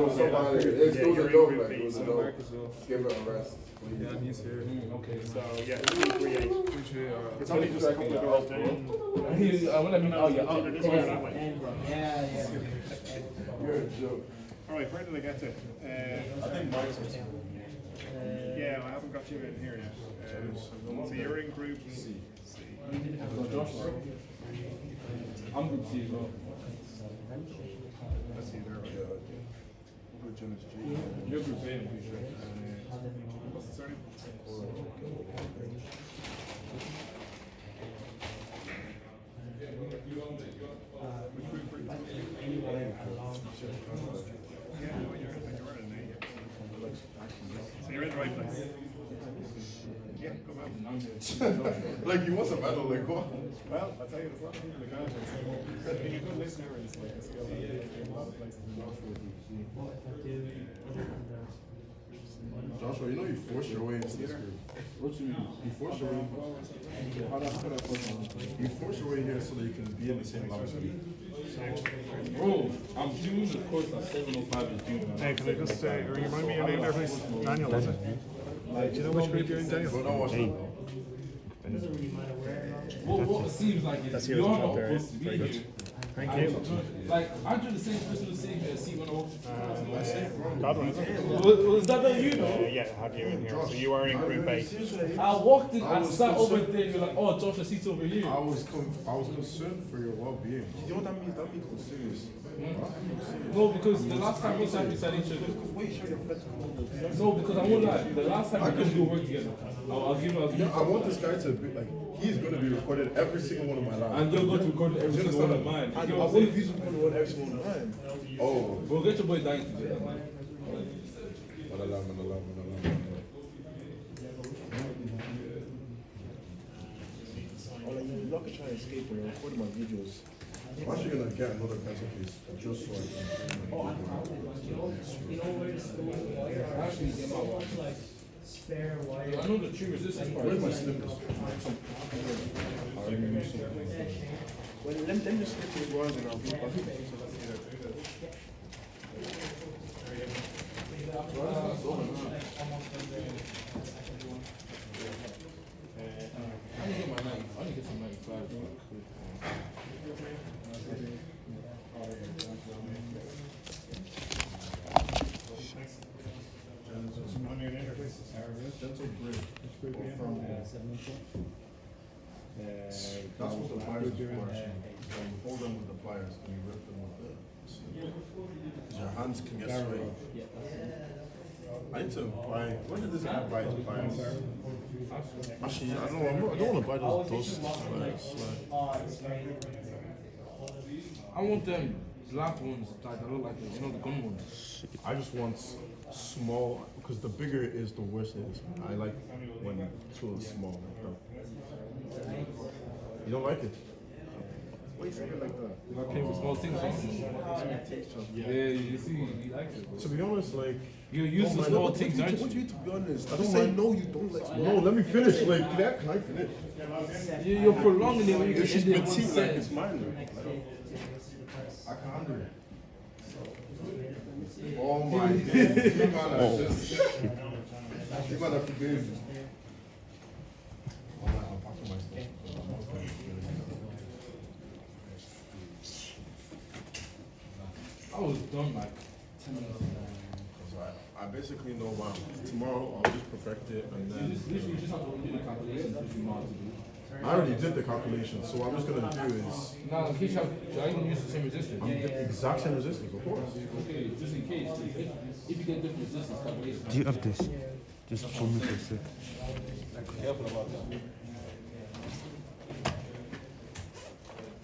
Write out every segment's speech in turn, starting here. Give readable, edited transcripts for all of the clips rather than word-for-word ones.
was so violent. It was a joke, like, it was a joke. Give it a rest. Yeah, he's here. Okay. So yeah, 3-8. It's only just a couple of doors down. I want to mean, oh yeah, oh, This way or that way? Yeah. You're a joke. Alright, where did I get to? I think Mike's was Yeah, I haven't got you in here yet. So you're in group C. I'm group C as well. Let's see there. You're group A, I'm pretty sure. What's the surname? Which group were you in? Yeah, no, you're in A. So you're in the right place. Yeah, go on. like, he wants a medal, like, what? Well, I'll tell you, there's a lot of people that got it. So being a good listener is like a skill that you get in a lot of places in Joshua. Joshua, you know you forced your way into this group. What you mean? You forced your way. You forced your way here so that you can be in the same lab as me. Bro, I'm doing the course at 7:05 in June. Hey, can I just remind me your name there, please? Daniel, is it? Do you know which group you're in, Daniel? But don't watch that. What it seems like is you're not supposed to be here. Thank you. Like, aren't you the same person who saved your seat when I walked to Godwin, is it? Was that not you though? Yeah, I have you in here. So you are in group A. I walked in, I sat over there, you're like, oh, Joshua seat's over here. I was concerned for your well-being. You know what that means? That means I'm serious. No, because the last time we sat beside each other. No, because I won't lie, the last time we couldn't do work together. I'll give you. Yeah, I want this guy to be like, he's going to be recorded every single one of my lives. And you're going to record every single one of mine. I want to be recorded every single one of mine. Oh. We'll get your boy dying together. You're not trying to escape when you're recording my videos. I'm actually going to get another pencil case just so I can. You know where the school wire Actually, get my watch. like spare wire. I know the tree resistance part. Where's my slippers? Well, let me just skip these ones and I'll be back. I need to get my 90. I need to get some 95. Dental grid. From that's what the pliers are for. You hold them with the pliers and you rip them with the. Your hands can get swayed. I need to buy. When did this guy buy his pliers? Actually, I don't want to buy those pliers. I want them black ones that look like this, you know, the gun ones. I just want small, because the bigger it is, the worse it is. I like when tools small like that. You don't like it? Why you say it like that? I came with small things. Yeah, you see, he likes it. To be honest, like, You're used to small things, aren't What do you? you to be honest? I I don't say mind. no, you don't like small. no, let me finish. Like, can I finish? You're prolonging it when you It's get just in there one petite, like set. it's mine. I can't do it. Oh my days. You gotta forgive me. I'm packing my stuff. I was done like 10 minutes ago. I basically know wow. Tomorrow I'll just perfect it and then. Literally, you just have to do the calculations if you know how to do. I already did the calculation, so what I'm just gonna do is Now, in case you have, are you going to use the same resistance? the exact same resistance, of course. Okay, just in case, if you get different resistance calculations. Do you have this? Just for me for a sec. Careful about that.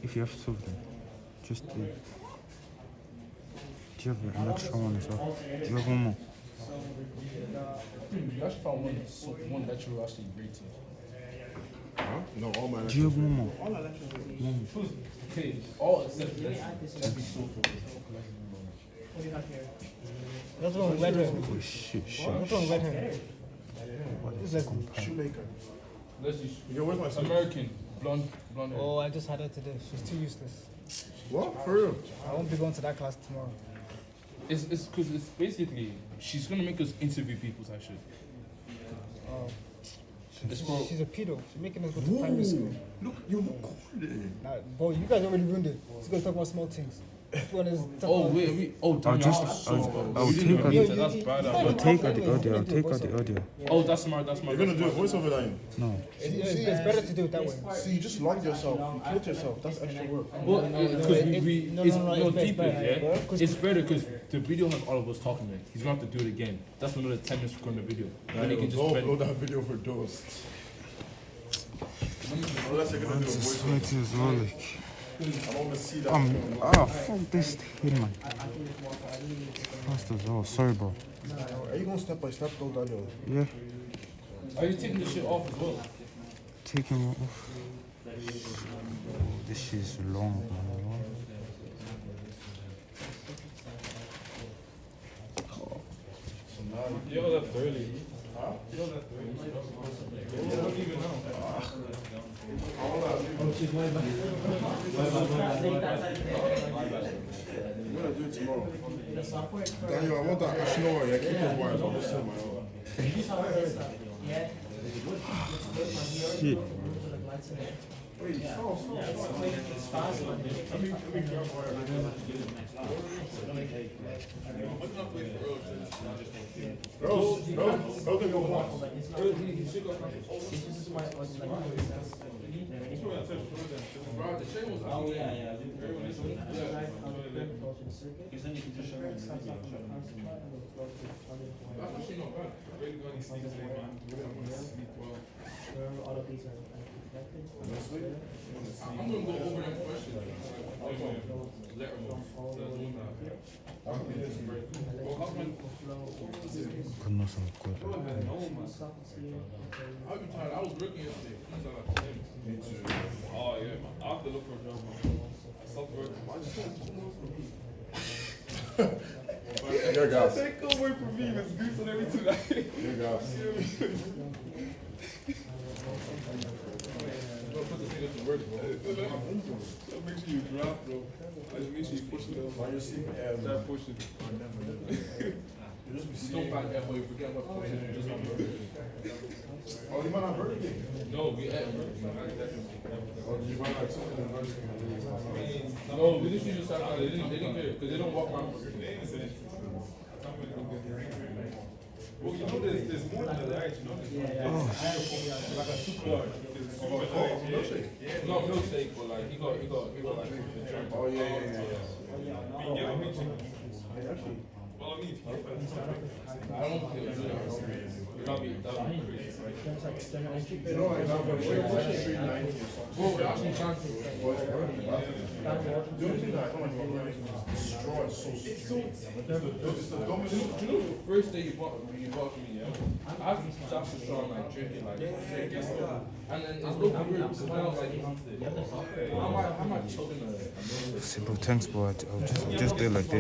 If you have two of them, just do you have an extra one as well? Do you have one more? You actually found one that you were actually great to. Huh? No, all my. Do you have one more? Okay, all except that. That'd be so cool. What do you have here? What's wrong with red hair? Oh shit, shit. What's wrong with red hair? What is that compared? Shoemaker. Let's just Yo, where's my sleeve? American blonde hair. Oh, I just had her today. She's too useless. What? For real? I won't be going to that class tomorrow. It's because it's basically she's gonna make us interview people type shit. It's for She's a pedo. She's making us go to primary school. Look, you're recording. Nah, bro, you guys already ruined it. Let's go talk about small things. This one is oh wait I'll damn, just I'll take out the that's bad. I'll take out the audio. I'll take out the audio. Oh, that's smart. You're gonna do a voiceover line. No. it's better to do it that way. See, you just logged yourself. You killed yourself. That's extra work. Well, because we No, it's no, no, no it's deeper, better, yeah. bro. It's better because the video has all of us talking. Like he's gonna have to do it again. That's another 10 minutes recording the video. Then he can just spend. Upload that video for those. Unless you're gonna do a It's voiceover. sweaty as well. Like, I want to see that. fuck this thing, man. Fast as well. Sorry, bro. Are you going step by step though, Daniel? Yeah. Are you taking the shit off as well? Taking it off. Oh, this shit's long, man. You know that early. Huh? You know that early. You don't even know. I'm gonna do it tomorrow. Daniel, I want that Ashnoa. Yeah, keep those wires. I'll just send my own. Shit. Rose, can go once. I'm gonna go over them questions. Goodness, I'm good. I've been tired. I was working yesterday. Me too. Oh yeah, man. I have to look for a job. I stopped working. Your gas. Take over for me. Let's do something every 2 days. Your gas. Put the thing to work, bro. Make sure you drop, bro. Make sure you push it up. While you're sleeping, Start pushing. Don't back that way. Forget what pushing. Just not burger. Oh, you might not Burger King. No, we had Burger King. Oh, you might not something in Burger King. No, we just used to start out. They didn't care because they don't walk around Burger King. Well, you know, there's more than that, you know. Like a super large. Milkshake. No, milkshake, but like, he got like. Oh, yeah. Well, I mean, I don't think it was really. That'd be crazy. You know, I have a shake, like 390 or something. Well, we're actually trying to. The only thing that I don't like about Burger King is the straw is so sweet. It's the dumbest. Do you know the first day you bought for me, yeah? I've stopped the straw and like drinking like drinking stuff. And then it's looking weird because now like how am I choking a Simple, thanks, bro. I'll just do it like this.